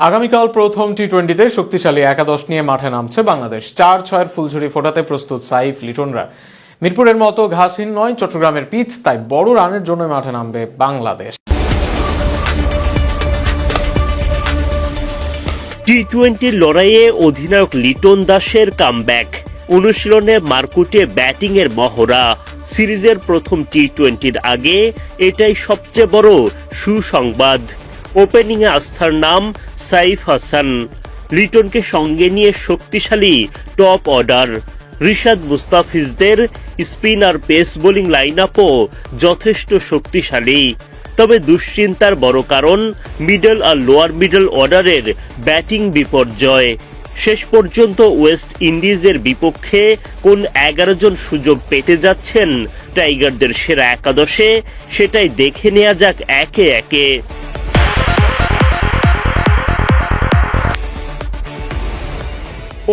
আগামীকাল প্রথম টি-20তে শক্তিশালী একাদশ নিয়ে মাঠে নামছে বাংলাদেশ। 4-6 ফুলঝুরি ফোটাতে প্রস্তুত সাইফ লিটনরা। মিরপুরের মতো ঘাসহীন নয় চট্টগ্রামের পিচ, তাই বড় রানের জন্য মাঠে নামবে বাংলাদেশ। টি-20 লড়াইয়ে অধিনায়ক লিটন দাসের কামব্যাক। অনুশীলনে মারকুটে ব্যাটিংয়ের মহড়া। সিরিজের প্রথম টি-20-র আগে এটাই সবচেয়ে বড় সুসংবাদ। ওপেনিংয়ে আস্থার নাম সাইফ হাসান। লিটনকে সঙ্গে নিয়ে শক্তিশালী টপ অর্ডার। রিশাদ মুস্তাফিজদের স্পিন আর পেস বোলিং লাইন আপও যথেষ্ট শক্তিশালী। তবে দুশ্চিন্তার বড় কারণ মিডল আর লোয়ার মিডল অর্ডারের ব্যাটিং বিপর্যয়। শেষ পর্যন্ত ওয়েস্ট ইন্ডিজের বিপক্ষে কোন 11 জন সুযোগ পেতে যাচ্ছেন টাইগারদের সেরা একাদশে, সেটাই দেখে নেওয়া যাক একে একে।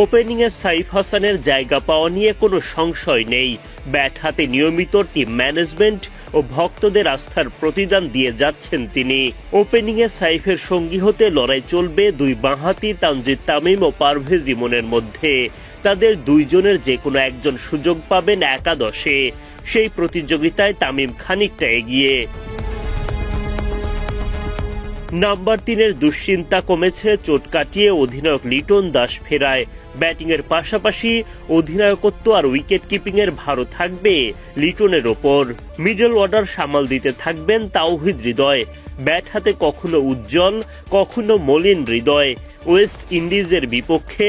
ওপেনিংয়ে সাইফ হাসানের জায়গা পাওয়া নিয়ে কোনো সংশয় নেই। ব্যাট হাতে নিয়মিত টিম ম্যানেজমেন্ট ও ভক্তদের আস্থার প্রতিদান দিয়ে যাচ্ছেন তিনি। ওপেনিংয়ে সাইফের সঙ্গী হতে লড়াই চলবে দুই বাঁহাতি তানজিদ তামিম ও পারভেজ ইমনের মধ্যে। তাদের দুইজনের যে কোনো একজন সুযোগ পাবেন একাদশে। সেই প্রতিযোগিতায় তামিম খানিকটা এগিয়ে। নাম্বার 3-এর দুশ্চিন্তা কমেছে চোট কাটিয়ে অধিনায়ক লিটন দাস ফেরায়। ব্যাটিংয়ের পাশাপাশি অধিনায়কত্ব আর উইকেট কিপিংয়ের ভারও থাকবে লিটনের ওপর। মিডল অর্ডার সামাল দিতে থাকবেন তাওহিদ হৃদয়। ব্যাট হাতে কখনো উজ্জ্বল, কখনো মলিন হৃদয়। ওয়েস্ট ইন্ডিজের বিপক্ষে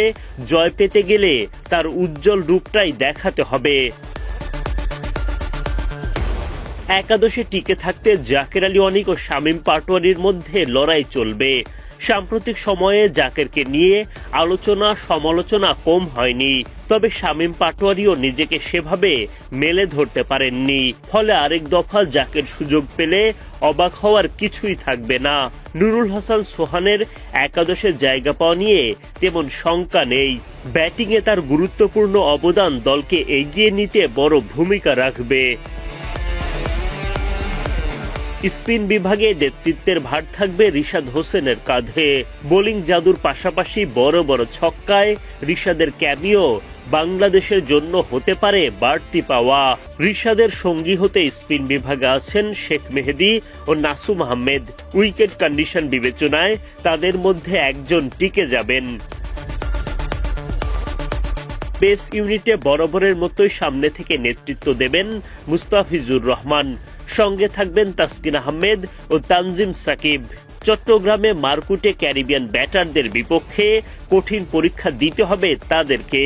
জয় পেতে গেলে তার উজ্জ্বল রূপটাই দেখাতে হবে। একাদশে টিকে থাকতে জাকের আলী অনিক ও শামীম পাটোয়ারির মধ্যে লড়াই চলবে। সাম্প্রতিক সময়ে জাকেরকে নিয়ে আলোচনা সমালোচনা কম হয়নি, তবে শামীম পাটোয়ারিও নিজেকে সেভাবে মেলে ধরতে পারেননি। ফলে আরেক দফা জাকের সুযোগ পেলে অবাক হওয়ার কিছুই থাকবে না। নুরুল হাসান সোহানের একাদশে জায়গা পাওয়া নিয়ে তেমন শঙ্কা নেই। ব্যাটিংয়ে তার গুরুত্বপূর্ণ অবদান দলকে এগিয়ে নিতে বড় ভূমিকা রাখবে। স্পিন বিভাগে নেতৃত্বের ভার থাকবে রিশাদ হোসেনের কাঁধে। বোলিং জাদুর পাশাপাশি বড় বড় ছক্কায় রিশাদের ক্যামিও বাংলাদেশের জন্য হতে পারে বাড়তি পাওয়া। রিশাদের সঙ্গী হতে স্পিন বিভাগে আছেন শেখ মেহেদী ও নাসুম আহমেদ। উইকেট কন্ডিশন বিবেচনায় তাদের মধ্যে একজন টিকে যাবেন। পেস ইউনিটে বরাবরের মতোই সামনে থেকে নেতৃত্ব দেবেন মুস্তাফিজুর রহমান। সঙ্গে থাকবেন তাসকিন আহমেদ ও তানজিম সাকিব। চট্টগ্রামে মারকুটে ক্যারিবিয়ান ব্যাটারদের বিপক্ষে কঠিন পরীক্ষা দিতে হবে তাদেরকে।